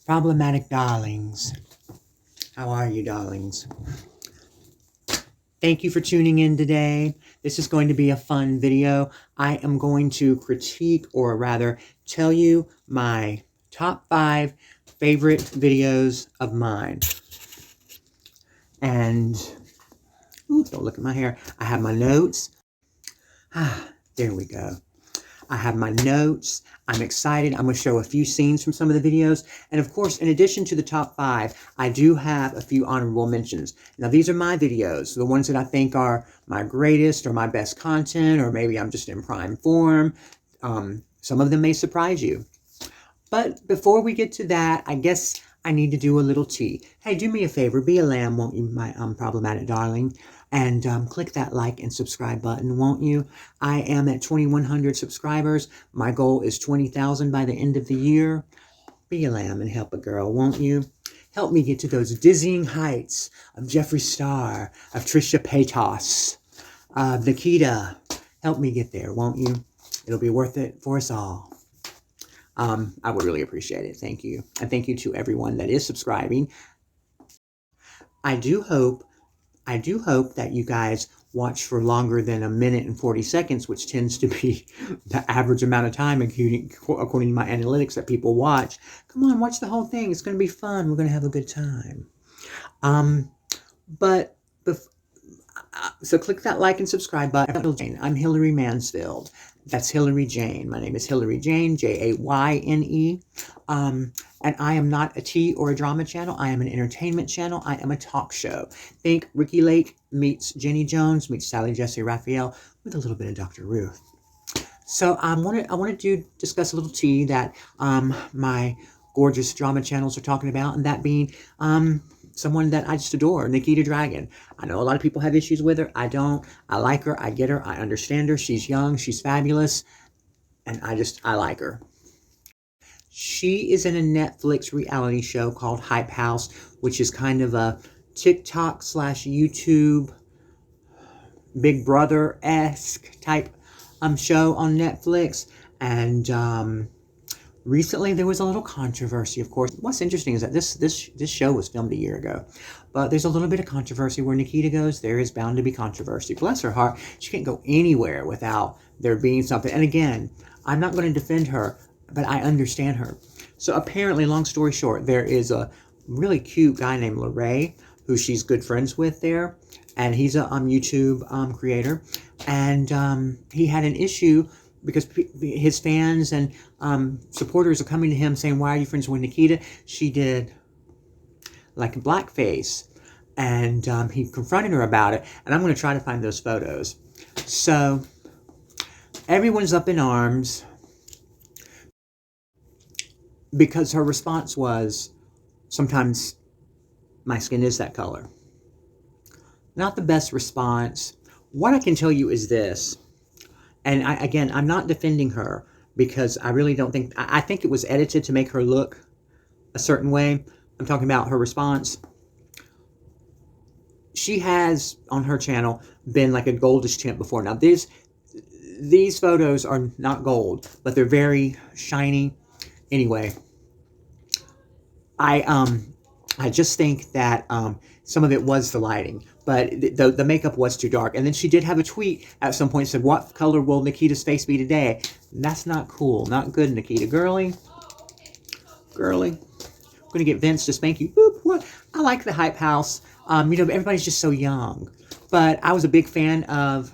Problematic darlings. How are you, darlings? Thank you for tuning in today. This is going to be a fun video. I am going to critique, or rather tell you my top 5 favorite videos of mine. And, ooh, don't look at my hair. I have my notes. There we go. I have my notes. I'm excited. I'm going to show a few scenes from some of the videos. And of course, in addition to the top 5, I do have a few honorable mentions. Now, these are my videos, the ones that I think are my greatest or my best content, or maybe I'm just in prime form. Some of them may surprise you. But before we get to that, I guess I need to do a little tea. Hey, do me a favor. Be a lamb, won't you, my problematic darling? And click that like and subscribe button, won't you? I am at 2,100 subscribers. My goal is 20,000 by the end of the year. Be a lamb and help a girl, won't you? Help me get to those dizzying heights of Jeffree Star, of Trisha Paytas, of Nikita. Help me get there, won't you? It'll be worth it for us all. I would really appreciate it. Thank you. And thank you to everyone that is subscribing. I do hope that you guys watch for longer than 1 minute and 40 seconds, which tends to be the average amount of time, according to my analytics, that people watch. Come on, watch the whole thing. It's going to be fun. We're going to have a good time. So click that like and subscribe button. I'm Hillary Mansfield. That's Hillary Jane. My name is Hillary Jane, Jayne. And I am not a tea or a drama channel. I am an entertainment channel. I am a talk show. Think Ricky Lake meets Jenny Jones meets Sally Jesse Raphael with a little bit of Dr. Ruth. So I wanted to discuss a little tea that my gorgeous drama channels are talking about, and that being someone that I just adore, Nikita Dragon. I know a lot of people have issues with her. I don't. I like her. I get her. I understand her. She's young. She's fabulous. And I like her. She is in a Netflix reality show called Hype House, which is kind of a TikTok / YouTube Big Brother-esque type show on Netflix. And recently there was a little controversy, of course. What's interesting is that this show was filmed a year ago. But there's a little bit of controversy. Where Nikita goes, there is bound to be controversy. Bless her heart. She can't go anywhere without there being something. And again, I'm not going to defend her, but I understand her. So apparently, long story short, there is a really cute guy named Larray, who she's good friends with there. And he's a YouTube creator. And he had an issue because his fans and supporters are coming to him saying, why are you friends with Nikita? She did like a blackface. And he confronted her about it. And I'm going to try to find those photos. So everyone's up in arms because her response was, sometimes my skin is that color. Not the best response. What I can tell you is this. And again, I'm not defending her because I really don't think, I think it was edited to make her look a certain way. I'm talking about her response. She has, on her channel, been like a goldish tint before. Now, these photos are not gold, but they're very shiny. Anyway, I just think that some of it was the lighting, but the makeup was too dark. And then she did have a tweet at some point that said, what color will Nikita's face be today? And that's not cool. Not good, Nikita. Girly. I'm going to get Vince to spank you. Boop, what? I like the Hype House. Everybody's just so young. But I was a big fan of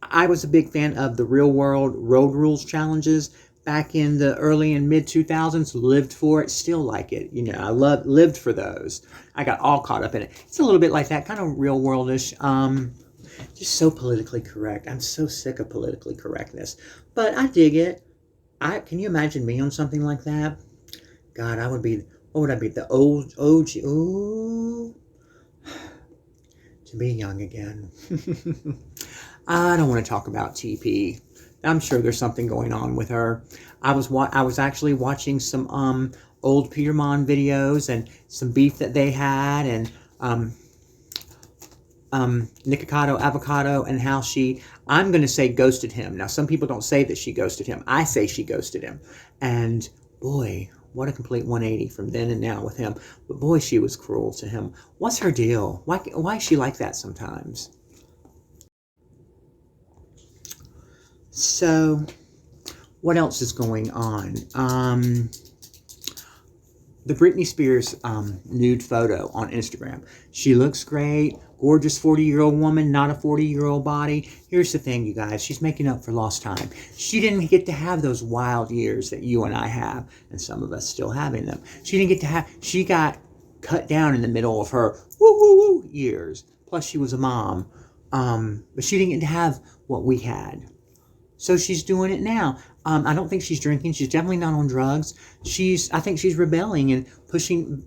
the Real World Road Rules challenges back in the early and mid 2000s. Lived for it, still like it. I lived for those. I got all caught up in it. It's a little bit like that, kind of real worldish. Just so politically correct. I'm so sick of politically correctness, but I dig it. Can you imagine me on something like that? God, I would be. What would I be? The old OG. Ooh, to be young again. I don't want to talk about TP. I'm sure there's something going on with her. I was actually watching some old Peter Mon videos and some beef that they had, and Nikita Avocado, and how I'm going to say ghosted him. Now, some people don't say that she ghosted him. I say she ghosted him. And boy, what a complete 180 from then and now with him. But boy, she was cruel to him. What's her deal? Why is she like that sometimes? So, what else is going on? The Britney Spears nude photo on Instagram. She looks great. Gorgeous 40-year-old woman, not a 40-year-old body. Here's the thing, you guys. She's making up for lost time. She didn't get to have those wild years that you and I have, and some of us still having them. She didn't get to have, she got cut down in the middle of her woo-woo-woo years. Plus, she was a mom. But she didn't get to have what we had. So she's doing it now. I don't think she's drinking. She's definitely not on drugs. I think she's rebelling and pushing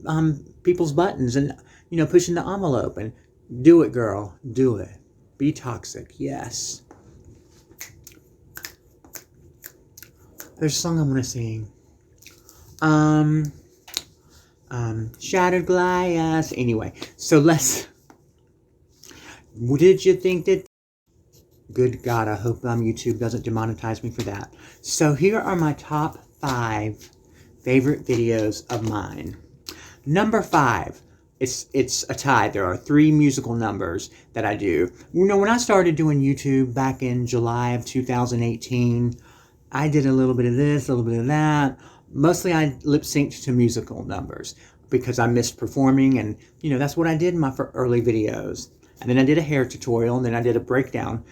people's buttons and, pushing the envelope. And do it, girl. Do it. Be toxic. Yes. There's a song I'm going to sing. Shattered glass. Anyway, so did you think that... Good God, I hope YouTube doesn't demonetize me for that. So here are my top 5 favorite videos of mine. Number 5, it's a tie. There are 3 musical numbers that I do. When I started doing YouTube back in July of 2018, I did a little bit of this, a little bit of that. Mostly I lip synced to musical numbers because I missed performing, and that's what I did in my early videos. And then I did a hair tutorial, and then I did a breakdown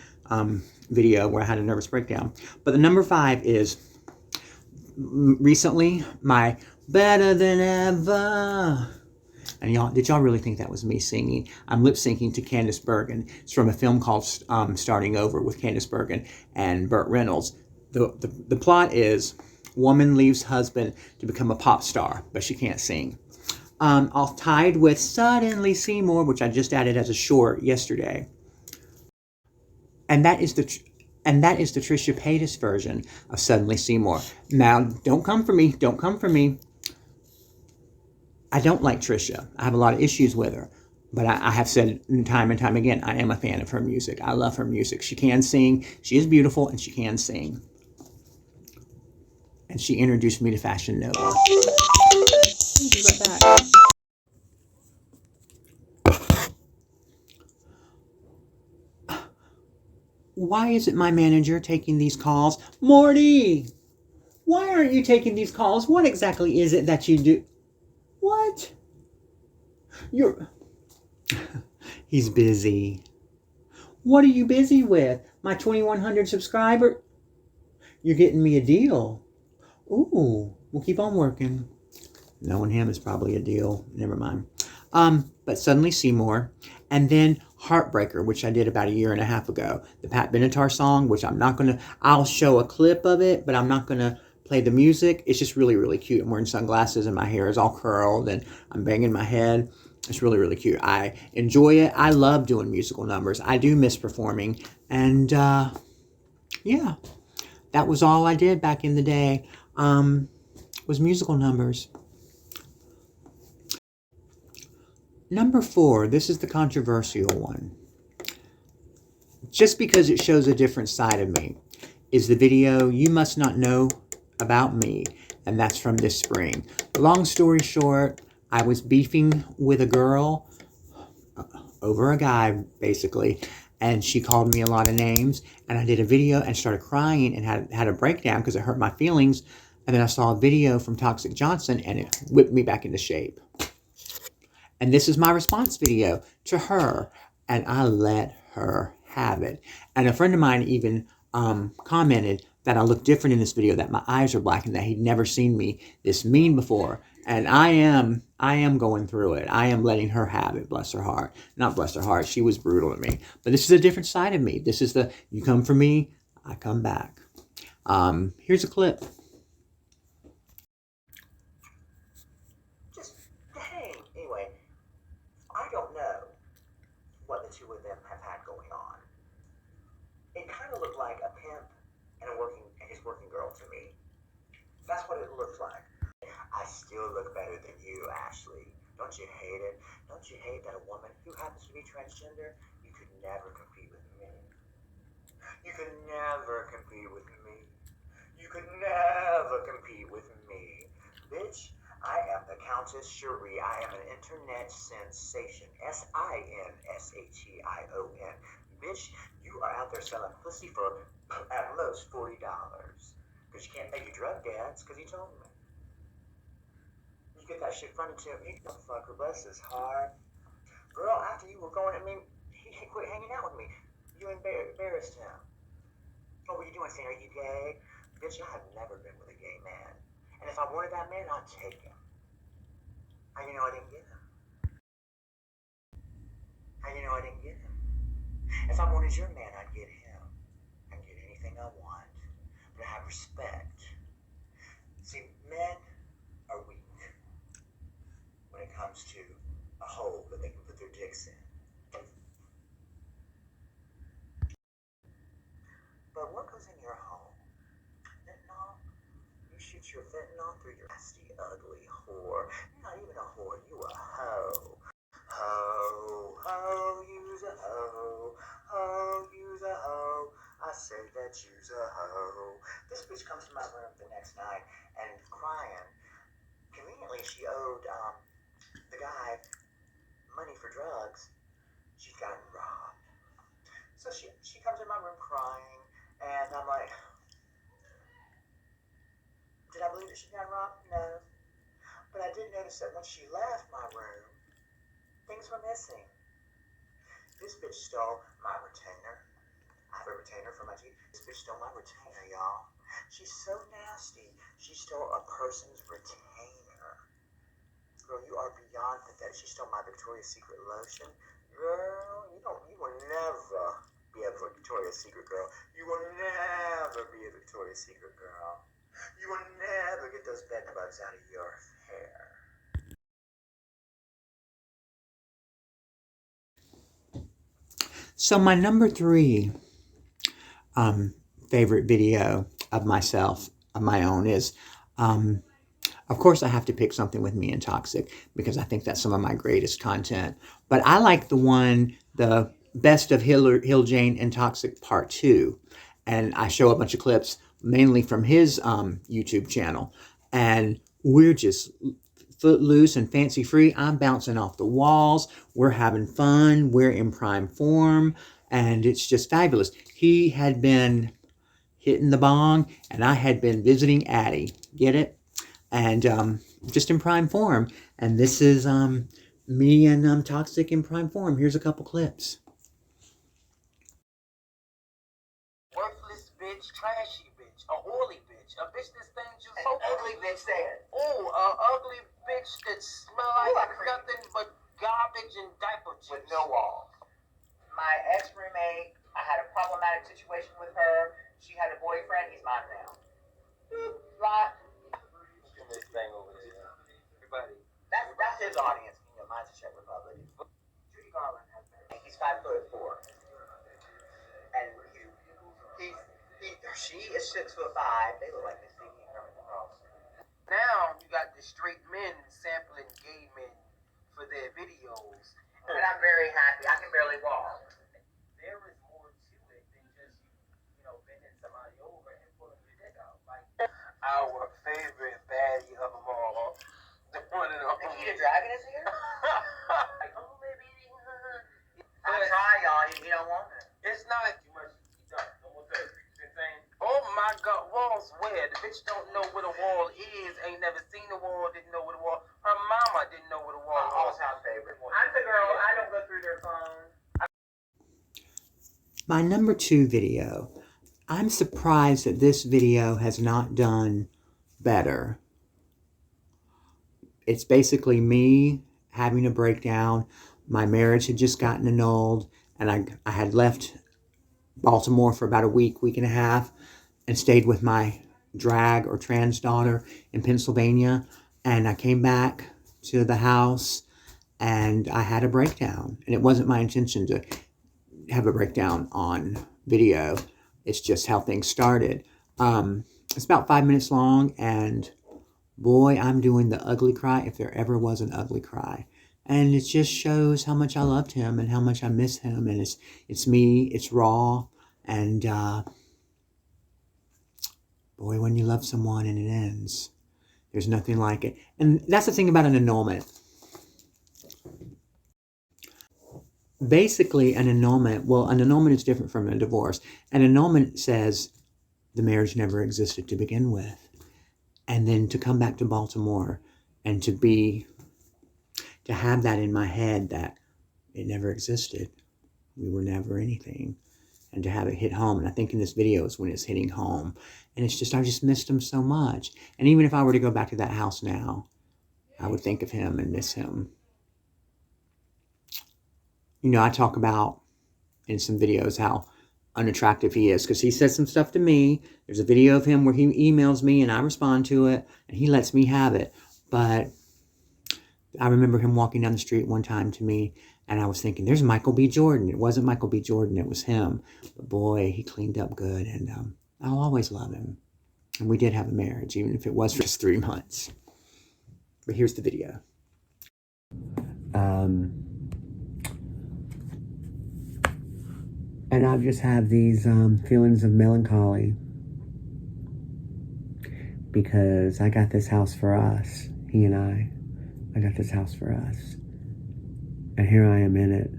video where I had a nervous breakdown. But the number 5 is recently my Better Than Ever. And did y'all really think that was me singing? I'm lip syncing to Candice Bergen. It's from a film called Starting Over with Candice Bergen and Burt Reynolds. The plot is woman leaves husband to become a pop star, but she can't sing. I'll tied with Suddenly Seymour, which I just added as a short yesterday. And that is the Trisha Paytas version of Suddenly Seymour. Now, don't come for me. Don't come for me. I don't like Trisha. I have a lot of issues with her. But I have said time and time again, I am a fan of her music. I love her music. She can sing. She is beautiful, and she can sing. And she introduced me to Fashion Nova. I'll be right back. Why isn't my manager taking these calls? Morty! Why aren't you taking these calls? What exactly is it that you do? What? He's busy. What are you busy with? My 2,100 subscriber? You're getting me a deal. Ooh, we'll keep on working. Knowing him is probably a deal. Never mind. But Suddenly Seymour. And then Heartbreaker, which I did about 1.5 years ago. The Pat Benatar song, which I'll show a clip of it, but I'm not going to play the music. It's just really, really cute. I'm wearing sunglasses and my hair is all curled and I'm banging my head. It's really, really cute. I enjoy it. I love doing musical numbers. I do miss performing. And, yeah, that was all I did back in the day, was musical numbers. Number 4, this is the controversial one. Just because it shows a different side of me, is the video You Must Not Know About Me, and that's from this spring. Long story short, I was beefing with a girl over a guy, basically, and she called me a lot of names, and I did a video and started crying and had a breakdown because it hurt my feelings, and then I saw a video from Toxic Johnson, and it whipped me back into shape. And this is my response video to her, and I let her have it. And a friend of mine even commented that I look different in this video, that my eyes are black, and that he'd never seen me this mean before. And I am going through it. I am letting her have it, bless her heart. Not bless her heart, she was brutal to me. But this is a different side of me. This is you come for me, I come back. Here's a clip. Anyway, I don't know what the two of them have had going on. It kind of looked like a pimp and his working girl to me. That's what it looked like. I still look better than you, Ashley. Don't you hate it? Don't you hate that a woman who happens to be transgender, you could never compete with me? You could never compete with me. You could never compete with me. Bitch, I am the Countess Cherie. I am an internet sensation. Sinsation. Bitch, you are out there selling pussy for at most $40. Because you can't pay your drug debts, because he told me. You get that shit funded to me, motherfucker. Bless his heart. Girl, after you were going, I mean, he quit hanging out with me. You embarrassed him. What were you doing, saying, are you gay? Bitch, I have never been with a gay man. And if I wanted that man, I'd take him. How you know I didn't get him? How you know I didn't get him? If I wanted your man, I'd get him. I'd get anything I want. But I have respect. See, men are weak when it comes to a hole that they can put their dicks in. But what goes in your hole? Fentanyl? You shoot your fentanyl through your nasty, ugly whore. You're not even a whore, you a hoe. Ho, ho, use a hoe. Ho, use a hoe. I say that you's a hoe. This bitch comes to my room the next night and crying. Conveniently, she owed the guy money for drugs. She's gotten robbed. So she comes in my room crying, and I'm like, did I believe that she got robbed? No. But I did notice that when she left my room, things were missing. This bitch stole my retainer. I have a retainer for my teeth. This bitch stole my retainer, y'all. She's so nasty. She stole a person's retainer. Girl, you are beyond pathetic. She stole my Victoria's Secret lotion. Girl, you will never be a Victoria's Secret girl. You will never be a Victoria's Secret girl. You will never get those bed bugs out of your hair. So my number 3 favorite video of myself, of my own, is, of course, I have to pick something with me and Toxic because I think that's some of my greatest content. But I like the best of Hill Jane and Toxic Part 2. And I show a bunch of clips mainly from his YouTube channel. And we're just footloose and fancy free. I'm bouncing off the walls. We're having fun. We're in prime form. And it's just fabulous. He had been hitting the bong, and I had been visiting Addie. Get it? And just in prime form. And this is me and Toxic in prime form. Here's a couple clips. Worthless bitch, trashy bitch, a oily bitch, a bitch that stinks you so ugly bitch there. Ooh, a ugly bitch that smell like nothing but garbage and diaper juice. With no walls. My ex-roommate, I had a problematic situation with her. She had a boyfriend. He's mine now. Lot. Look at this thing over there. Everybody. That's his audience. You know, mine's a Czech Republic. Judy Garland has been. He's 5'4", and she is 6'5". They look like Miss Vicky and Kermit the Frog. Now you got the straight men sampling gay men for their videos. And I'm very happy. I can barely walk. There is more to it than just bending somebody over and pulling your dick out. Like our favorite baddie of them all, the one and only. Nikita Dragon is here? Like, oh, baby. I try, y'all. You don't want it. It's not too much. No more therapy. Oh my God, walls where? The bitch don't know what a wall is, ain't never seen a wall, didn't know what a wall. Her mama didn't know what a wall was. All-time favorite. I'm the girl, I don't go through their phone. My number 2 video. I'm surprised that this video has not done better. It's basically me having a breakdown. My marriage had just gotten annulled, and I had left Baltimore for about a week and a half, and stayed with my drag or trans daughter in Pennsylvania. And I came back to the house and I had a breakdown. And it wasn't my intention to have a breakdown on video. It's just how things started. It's about 5 minutes long, and boy, I'm doing the ugly cry if there ever was an ugly cry. And it just shows how much I loved him and how much I miss him. And it's me, it's raw. And boy, when you love someone and it ends, There's nothing like it. And that's the thing about an annulment. Basically, an annulment is different from a divorce. An annulment says the marriage never existed to begin with. And then to come back to Baltimore and to have that in my head that it never existed. We were never anything. And to have it hit home. And I think in this video is when it's hitting home. And it's just, I just missed him so much. And even if I were to go back to that house now, I would think of him and miss him. You know, I talk about in some videos how unattractive he is because he says some stuff to me. There's a video of him where he emails me and I respond to it and he lets me have it. But I remember him walking down the street one time to me and I was thinking, there's Michael B. Jordan. It wasn't Michael B. Jordan, it was him. But boy, he cleaned up good and I'll always love him. And we did have a marriage, even if it was for just 3 months. But here's the video. And I've just had these feelings of melancholy because I got this house for us, he and I got this house for us. And here I am in it,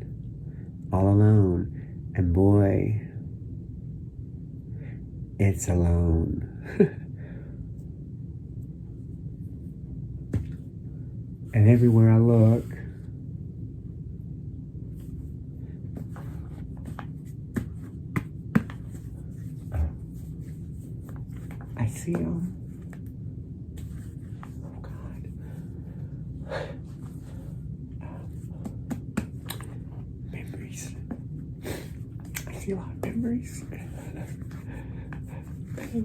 all alone. And boy, it's alone. And everywhere I look, I see him. Oh, God. Memories. I see a lot of memories.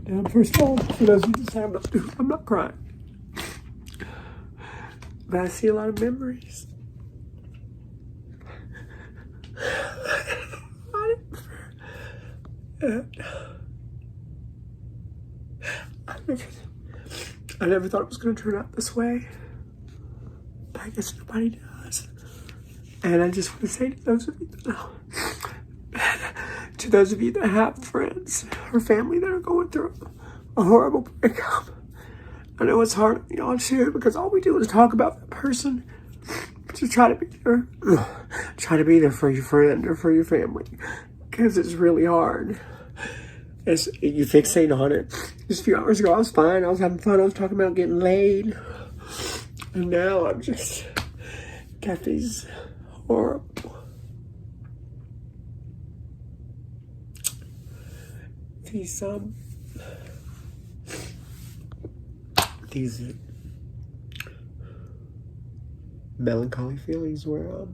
And first of all, for those of you that say I'm not crying. But I see a lot of memories. I never thought it was going to turn out this way. But I guess nobody does. And I just want to say to those of you that have friends or family that are going through a horrible breakup, I know it's hard on y'all too because all we do is talk about that person. Just try to be there. Try to be there for your friend or for your family because it's really hard. You fixate on it. Just a few hours ago, I was fine. I was having fun. I was talking about getting laid. And now I've just got these horrible... These melancholy feelings where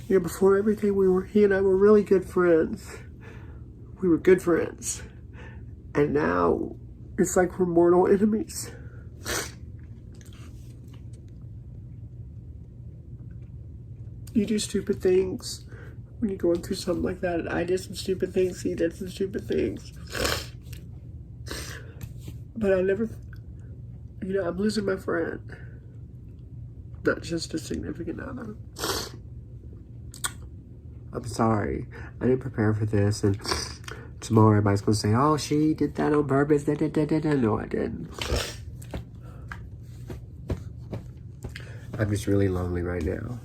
before everything he and I were really good friends. We were good friends. And now it's like we're mortal enemies. You do stupid things when you're going through something like that. And I did some stupid things, he did some stupid things. But I never, I'm losing my friend. Not just a significant other. I'm sorry. I didn't prepare for this. And tomorrow everybody's going to say, oh, she did that on purpose. Da, da, da, da, da. No, I didn't. I'm just really lonely right now.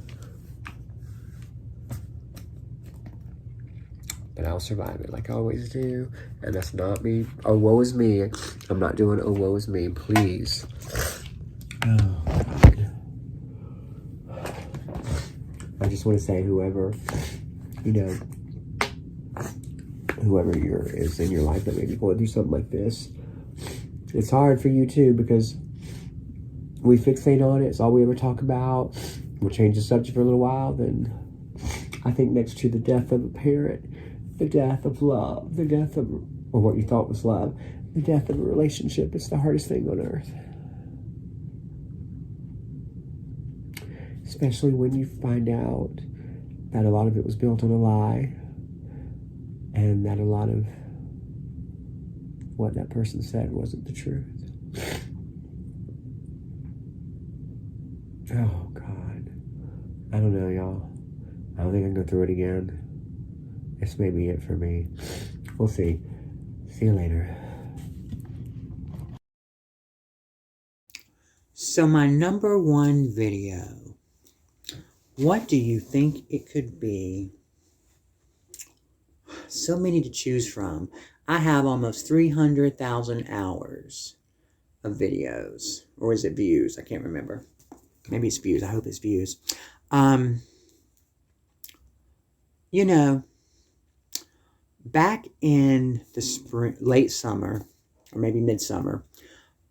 But I'll survive it like I always do. And that's not me. Oh, woe is me. I'm not doing oh, woe is me. Please. Oh, God. I just want to say whoever is in your life that may be going through something like this, it's hard for you too because we fixate on it. It's all we ever talk about. We'll change the subject for a little while. Then I think next to the death of a parent, the death of love, the death of, or what you thought was love, the death of a relationship is the hardest thing on earth. Especially when you find out that a lot of it was built on a lie and that a lot of what that person said wasn't the truth. Oh, God. I don't know, y'all. I don't think I can go through it again. This may be it for me. We'll see. See you later. So my number one video, what do you think it could be? So many to choose from. I have almost 300,000 hours of videos. Or is it views? I can't remember. Maybe it's views. I hope it's views. You know, back in the spring, late summer, or maybe midsummer,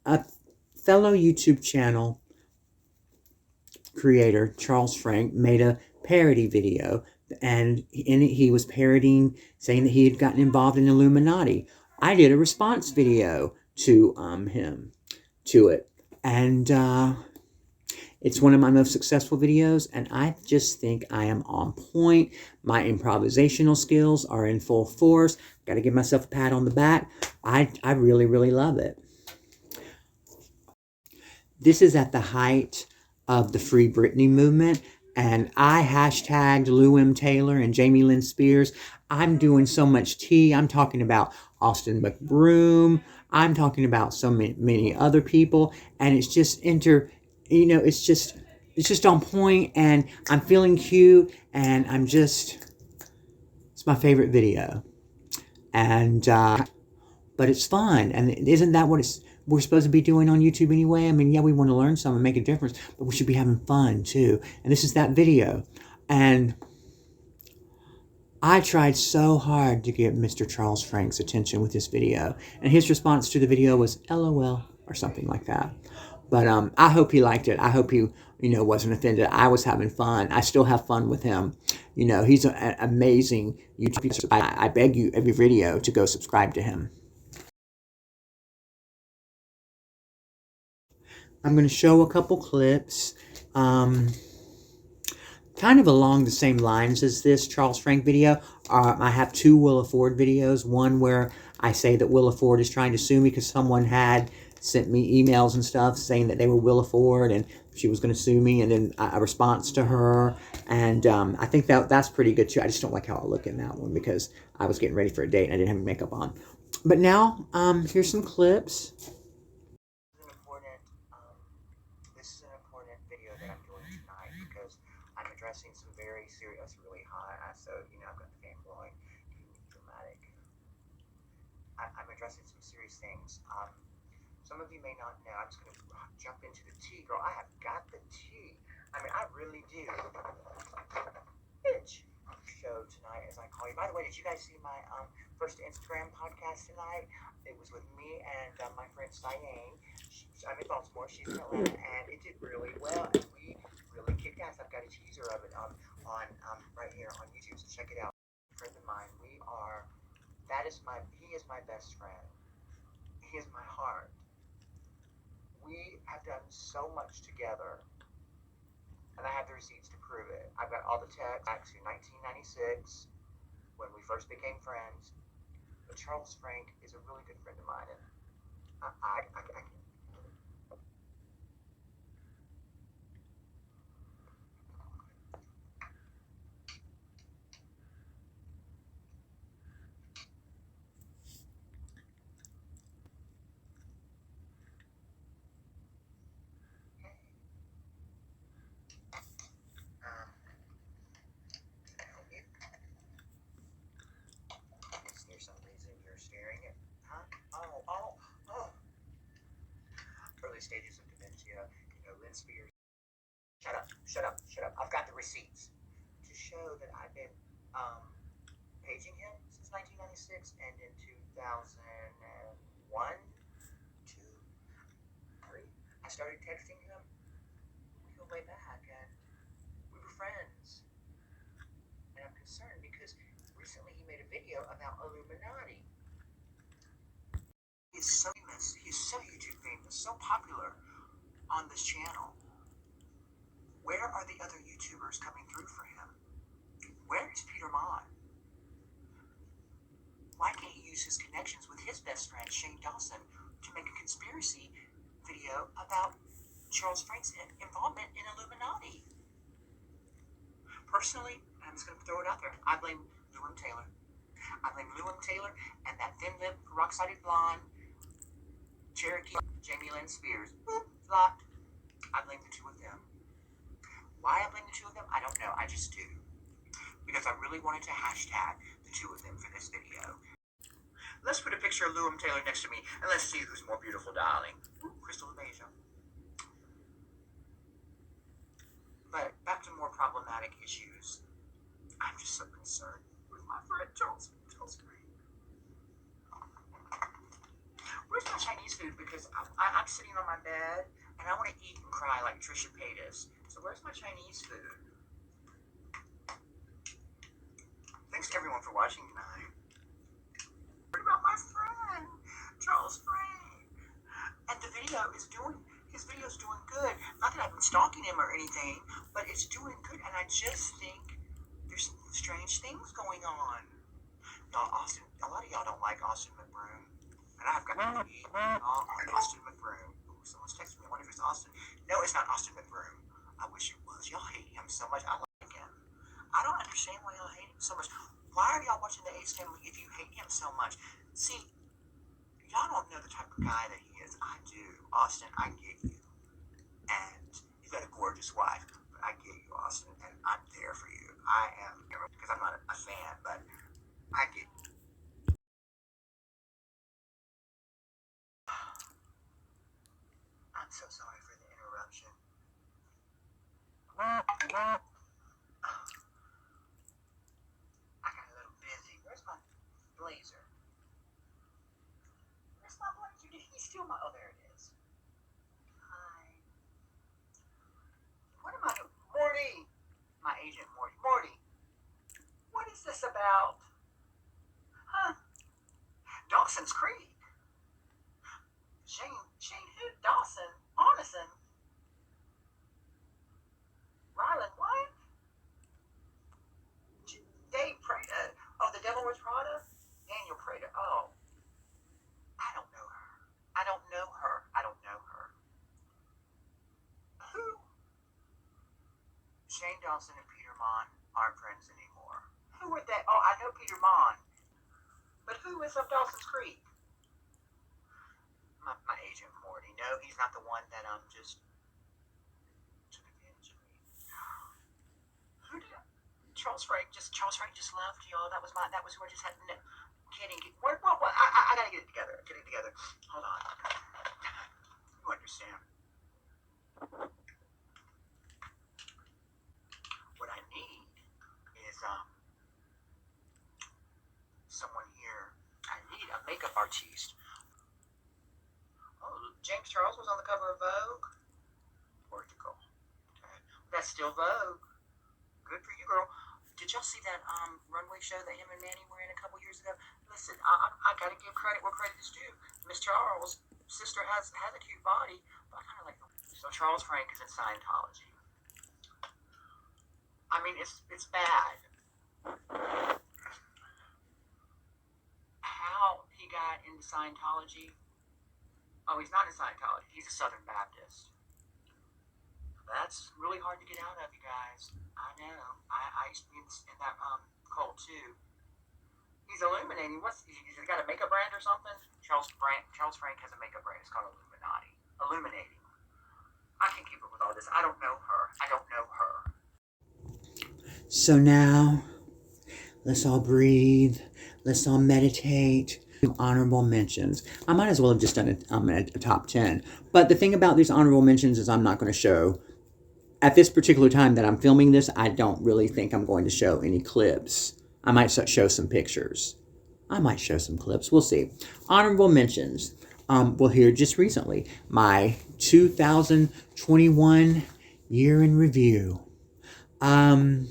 a fellow YouTube channel creator, Charles Frank, made a parody video, and in it he was parodying, saying that he had gotten involved in Illuminati. I did a response video to it, and it's one of my most successful videos, and I just think I am on point. My improvisational skills are in full force. Got to give myself a pat on the back. I really, really love it. This is at the height of the Free Britney movement, and I hashtagged Lou M. Taylor and Jamie Lynn Spears. I'm doing so much tea. I'm talking about Austin McBroom. I'm talking about so many other people, and it's just it's just on point, and I'm feeling cute, and it's my favorite video. And but it's fun, and isn't that what we're supposed to be doing on YouTube anyway? I mean, yeah, we want to learn something and make a difference, but we should be having fun too. And this is that video. And I tried so hard to get Mr. Charles Frank's attention with this video, and his response to the video was LOL or something like that. But I hope he liked it. I hope he, wasn't offended. I was having fun. I still have fun with him. He's an amazing YouTuber. I beg you, every video, to go subscribe to him. I'm going to show a couple clips, kind of along the same lines as this Charles Frank video. I have two Willa Ford videos. One where I say that Willa Ford is trying to sue me because someone had sent me emails and stuff saying that they were Willa Ford and she was going to sue me, and then a response to her. And I think that's pretty good too. I just don't like how I look in that one because I was getting ready for a date and I didn't have any makeup on. But now, here's some clips. This is an important video that I'm doing tonight because I'm addressing some very serious, really high, so, I've got the fan blowing, dramatic. I'm addressing some serious things. Some of you may not know, I'm just going to jump into the tea, girl. I have got the tea. I mean, I really do. Bitch. Show tonight, as I call you. By the way, did you guys see my first Instagram podcast tonight? It was with me and my friend Cyan. I'm in Baltimore, she's in Atlanta, and it did really well, and we really kicked ass. I've got a teaser of it on right here on YouTube, so check it out. A friend of mine, he is my best friend. He is my heart. We have done so much together, and I have the receipts to prove it. I've got all the texts back to 1996, when we first became friends. But Charles Frank is a really good friend of mine, and I there's some reason you're staring at, huh? Oh. Early stages of dementia, Lynn Spears. Shut up. I've got the receipts to show that I've been paging him since 1996, and in 2001, 2, 3, I started texting him. We go way back, and we were friends. And I'm concerned because recently he made a video about Illuminati. He's so famous, he's so YouTube famous, so popular on this channel. Where are the other YouTubers coming through for him? Where is Peter Mon? Why can't he use his connections with his best friend, Shane Dawson, to make a conspiracy video about Charles Frank's involvement in Illuminati? Personally, I'm just going to throw it out there, I blame Lou M. Taylor. I blame Lou M. Taylor and that thin-lipped, peroxided blonde, Cherokee, Jamie Lynn Spears. Boop, flopped. I blame the two of them. Why I blame the two of them, I don't know. I just do. Because I really wanted to hashtag the two of them for this video. Let's put a picture of Lou Taylor next to me, and let's see who's more beautiful, darling. Ooh, Crystal Asia. But back to more problematic issues. I'm just so concerned with my friend Charles Green. Where's my Chinese food? Because I'm sitting on my bed, and I want to eat and cry like Trisha Paytas. So where's my Chinese food? Thanks to everyone for watching tonight. What about my friend, Charles Frank? And the video is his video's doing good. Not that I've been stalking him or anything, but it's doing good. And I just think there's some strange things going on. Y'all, Austin, a lot of y'all don't like Austin McBroom. And I've got to be Austin McBroom. Ooh, someone's texting me. I wonder if it's Austin. No, it's not Austin McBroom. I wish it was. Y'all hate him so much. I like him. I don't understand why y'all hate him so much. Why are y'all watching the Ace Family if you hate him so much? See, y'all don't know the type of guy that he is. I do. Austin, I get you. And you've got a gorgeous wife. But I get you, Austin. And I'm there for you. I am. Because I'm not a fan, but I get you. I'm so sorry for the interruption. I got a little busy. Where's my blazer? Where's my blazer? Did he steal my... Oh, there it is. Hi. What am I doing? Morty! My agent, Morty. Morty! What is this about? Huh? Dawson's Creek. Shane who? Dawson? Arneson? Ryland, what? Dave Prada. Oh, the Devil Wears Prada? Daniel Prada. Oh. I don't know her. I don't know her. I don't know her. Who? Shane Dawson and Peter Mon aren't friends anymore. Who are they? Oh, I know Peter Mon. But who is of Dawson's Creek? My agent Morty. No, he's not the one that just took advantage of me. Who did Charles Frank just left, y'all. That was who I just had. No, kidding. What? I gotta get it together. Hold on. You understand? What I need is someone here. I need a makeup artiste. Oh, James Charles was on the cover of Vogue. Portugal. Okay. That's still Vogue. Good for you, girl. Did y'all see that runway show that him and Manny were in a couple years ago? Listen, I gotta give credit where credit is due. Miss Charles' sister has a cute body, but I kind of like the... So Charles Frank is in Scientology. I mean, it's bad. How he got into Scientology? Oh, he's not in Scientology. He's a Southern Baptist. That's really hard to get out of, you guys. I know. I used to be in that cult too. He's illuminating. He's got a makeup brand or something? Charles Frank has a makeup brand. It's called Illuminati. Illuminating. I can't keep up with all this. I don't know her. So now, let's all breathe. Let's all meditate. Honorable mentions. I might as well have just done a top 10. But the thing about these honorable mentions is I'm not going to show, at this particular time that I'm filming this, I don't really think I'm going to show any clips. I might show some pictures. I might show some clips. We'll see. Honorable mentions. Well, here just recently, my 2021 year in review. And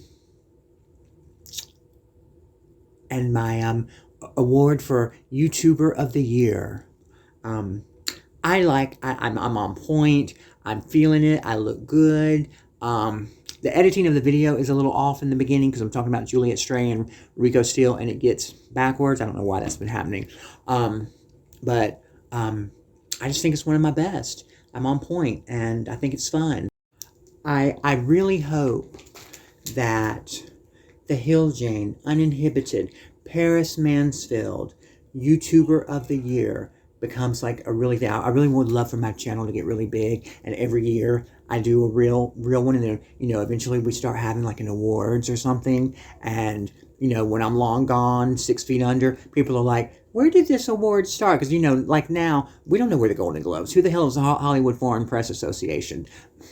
my award for YouTuber of the Year. I'm on point. I'm feeling it. I look good. The editing of the video is a little off in the beginning because I'm talking about Juliet Stray and Rico Steele, and it gets backwards. I don't know why that's been happening. But I just think it's one of my best. I'm on point, and I think it's fun. I really hope that the Hill Jane, Uninhibited, Paris Mansfield, YouTuber of the Year becomes like a really thing. I really would love for my channel to get really big, and every year I do a real one, and then, you know, eventually we start having like an awards or something. And, you know, when I'm long gone, 6 feet under, people are like, where did this award start? Because, you know, like now, we don't know where the Golden Globes. Who the hell is the Hollywood Foreign Press Association?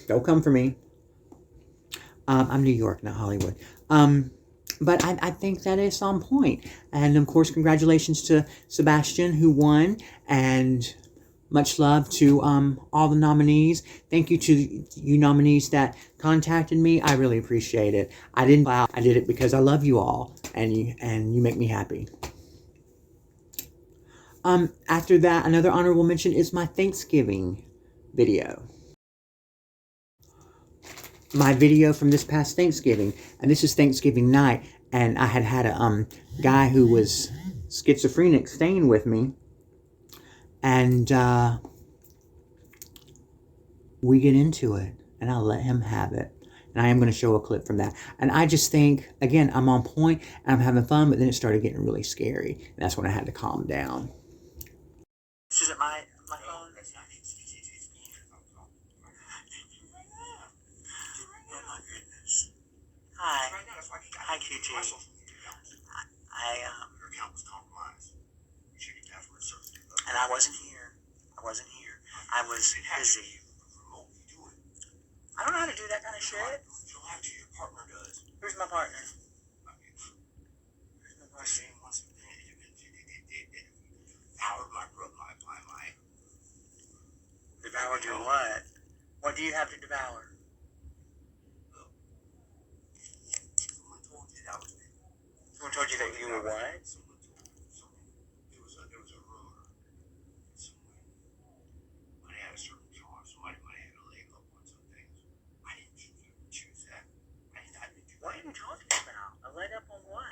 Don't come for me. I'm New York, not Hollywood. But I think that is on point. And of course, congratulations to Sebastian, who won, and much love to all the nominees. Thank you to you nominees that contacted me. I really appreciate it. I did it because I love you all, and you make me happy. After that, another honorable mention is my Thanksgiving video. My video from this past Thanksgiving, and this is Thanksgiving night, and I had a guy who was schizophrenic staying with me, and we get into it, and I'll let him have it, and I am going to show a clip from that. And I just think, again, I'm on point and I'm having fun, but then it started getting really scary, and that's when I had to calm down. This isn't my phone. Oh my goodness. Hi. Hi, QT. Her account was compromised. And I wasn't here. I was busy. I don't know how to do that kind of shit. Your partner does. Who's my partner? Who's my partner? Devoured your what? What do you have to devour? Someone told you that you were what? There was a rumor. Somebody had a certain charm. Somebody might have a leg up on some things. I didn't choose that. What are you talking about? A leg up on what?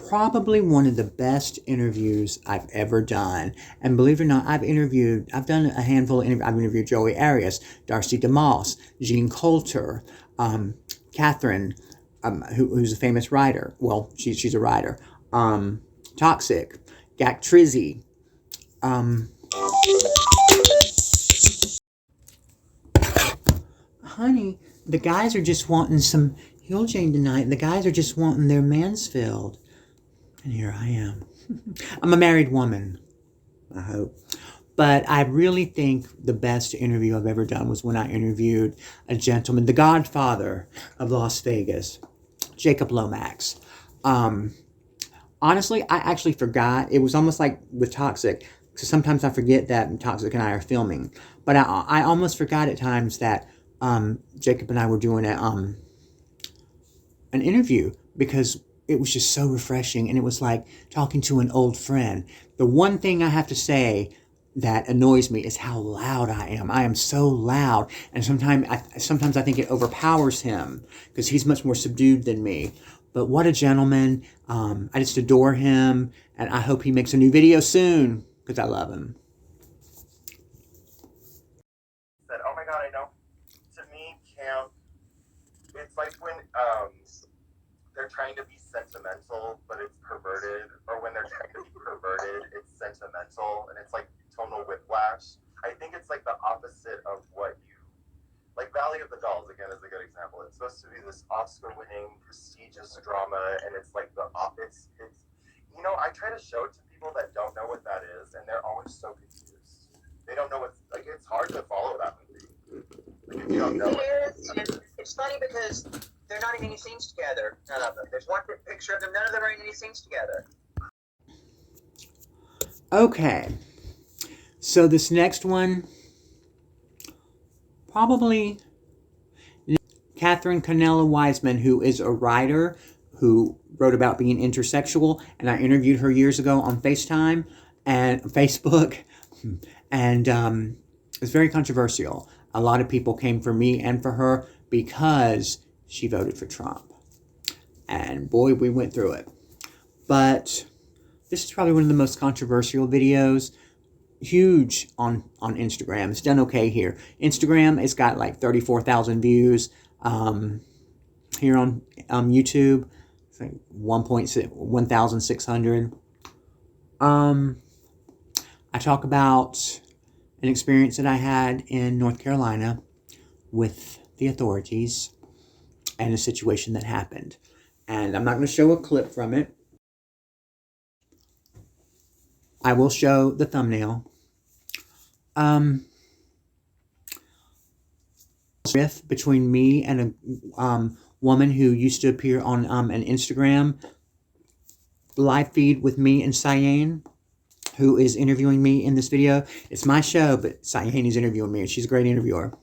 Probably one of the best interviews I've ever done. And believe it or not, I've done a handful of interviews. I've interviewed Joey Arias, Darcy DeMoss, Jean Coulter, Catherine, who's a famous writer. Well, she's a writer. Toxic, Gak Trizzy. Honey, the guys are just wanting some Hill Jane tonight. The guys are just wanting their Mansfield. And here I am. I'm a married woman, I hope. But I really think the best interview I've ever done was when I interviewed a gentleman, the godfather of Las Vegas, Jacob Lomax. Honestly, I actually forgot. It was almost like with Toxic. So sometimes I forget that Toxic and I are filming. But I almost forgot at times that Jacob and I were doing an interview, because it was just so refreshing, and it was like talking to an old friend. The one thing I have to say that annoys me is how loud I am. I am so loud, and sometimes I think it overpowers him because he's much more subdued than me. But what a gentleman. I just adore him, and I hope he makes a new video soon because I love him. Said, oh my God, I know. To me, camp, it's like when they're trying to be sentimental, but it's perverted, or when they're trying to be perverted, it's sentimental, and it's like tonal whiplash. I think it's like the opposite of what you, like Valley of the Dolls, again, is a good example. It's supposed to be this Oscar-winning, prestigious drama, and it's like it's, you know, I try to show it to people that don't know what that is, and they're always so confused. They don't know what's, like, it's hard to follow that movie. Like, if you don't know it. It's funny because they're not in any scenes together. None of them. There's one picture of them. None of them are in any scenes together. Okay. So this next one, probably Catherine Canella Wiseman, who is a writer who wrote about being intersexual, and I interviewed her years ago on FaceTime and Facebook, and it's very controversial. A lot of people came for me and for her because she voted for Trump. And boy, we went through it. But this is probably one of the most controversial videos. Huge on Instagram. It's done okay here. Instagram, it's got like 34,000 views. Here on YouTube, it's like 1,600. I talk about an experience that I had in North Carolina with the authorities and a situation that happened. And I'm not going to show a clip from it. I will show the thumbnail. Rift between me and a woman who used to appear on an Instagram live feed with me and Cyan, who is interviewing me in this video. It's my show, but Cyan is interviewing me, and she's a great interviewer.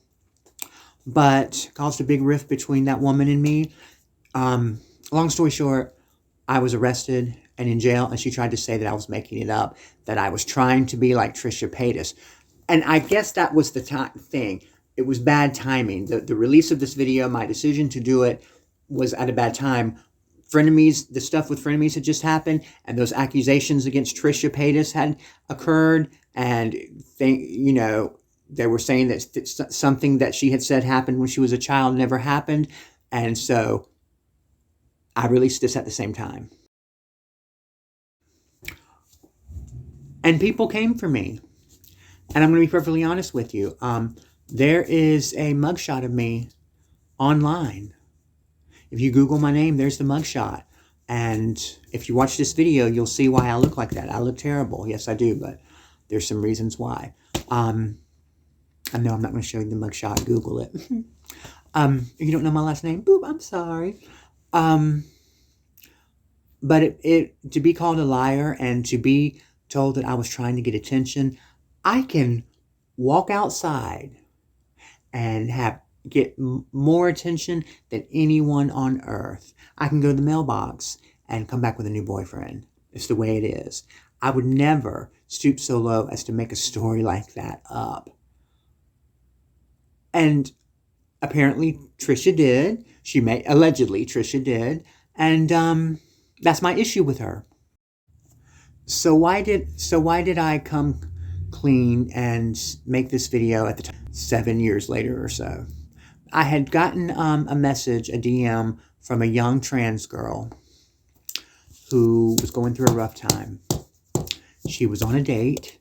But caused a big rift between that woman and me. Long story short, I was arrested and in jail, and she tried to say that I was making it up, that I was trying to be like Trisha Paytas. And I guess that was the thing. It was bad timing. The release of this video, my decision to do it, was at a bad time. Frenemies, the stuff with Frenemies had just happened, and those accusations against Trisha Paytas had occurred, and they were saying that something that she had said happened when she was a child never happened, and so I released this at the same time. And people came for me. And I'm going to be perfectly honest with you. There is a mugshot of me online. If you Google my name, there's the mugshot. And if you watch this video, you'll see why I look like that. I look terrible. Yes, I do, but there's some reasons why. I know I'm not going to show you the mugshot. Google it. If you don't know my last name, boop, I'm sorry. But to be called a liar and to be told that I was trying to get attention, I can walk outside and get more attention than anyone on earth. I can go to the mailbox and come back with a new boyfriend. It's the way it is. I would never stoop so low as to make a story like that up. And apparently Trisha did. Allegedly Trisha did. And that's my issue with her. So why did I come clean and make this video at the time, 7 years later or so? I had gotten a message, a DM from a young trans girl who was going through a rough time. She was on a date,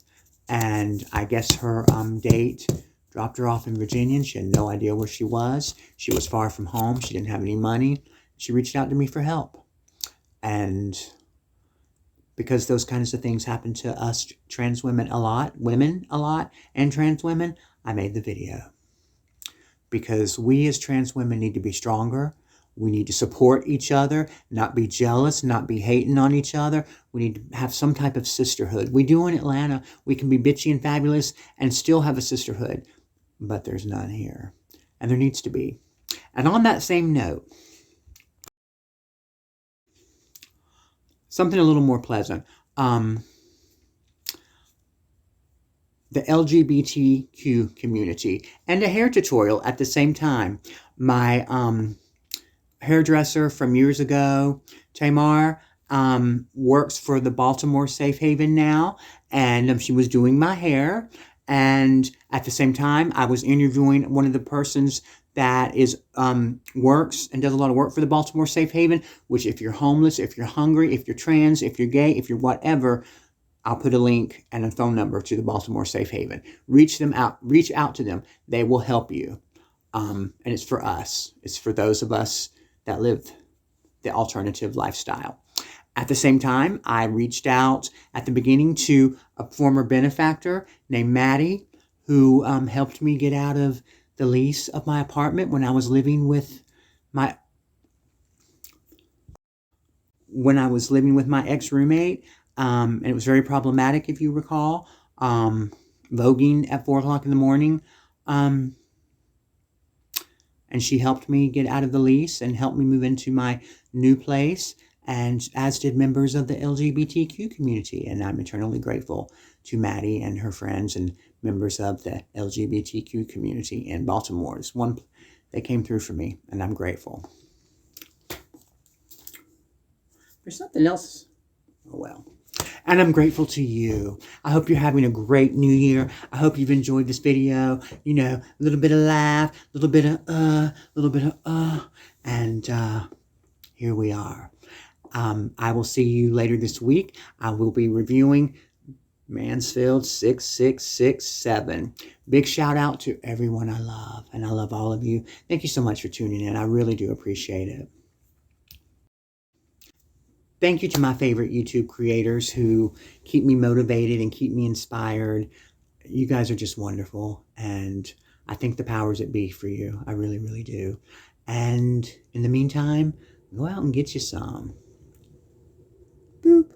and I guess her date dropped her off in Virginia, and she had no idea where she was. She was far from home. She didn't have any money. She reached out to me for help. And because those kinds of things happen to us trans women a lot, and trans women, I made the video. Because we as trans women need to be stronger. We need to support each other, not be jealous, not be hating on each other. We need to have some type of sisterhood. We do in Atlanta. We can be bitchy and fabulous and still have a sisterhood, but there's none here. And there needs to be. And on that same note, something a little more pleasant. The LGBTQ community and a hair tutorial at the same time. My hairdresser from years ago, Tamar, works for the Baltimore Safe Haven now, and she was doing my hair. And at the same time, I was interviewing one of the persons that works and does a lot of work for the Baltimore Safe Haven, which if you're homeless, if you're hungry, if you're trans, if you're gay, if you're whatever, I'll put a link and a phone number to the Baltimore Safe Haven. Reach out to them. They will help you. And it's for us. It's for those of us that live the alternative lifestyle. At the same time, I reached out at the beginning to a former benefactor named Maddie, who helped me get out of the lease of my apartment when I was living with my ex-roommate. And it was very problematic, if you recall, voguing at 4 o'clock in the morning. And she helped me get out of the lease and helped me move into my new place, and as did members of the LGBTQ community. And I'm eternally grateful to Maddie and her friends and members of the LGBTQ community in Baltimore. They came through for me, and I'm grateful. There's something else. Oh, well. And I'm grateful to you. I hope you're having a great new year. I hope you've enjoyed this video. A little bit of laugh, a little bit of, and here we are. I will see you later this week. I will be reviewing Mansfield 6667. Big shout out to everyone I love, and I love all of you. Thank you so much for tuning in. I really do appreciate it. Thank you to my favorite YouTube creators who keep me motivated and keep me inspired. You guys are just wonderful, and I thank the powers that be for you. I really, really do. And in the meantime, go out and get you some. Boop.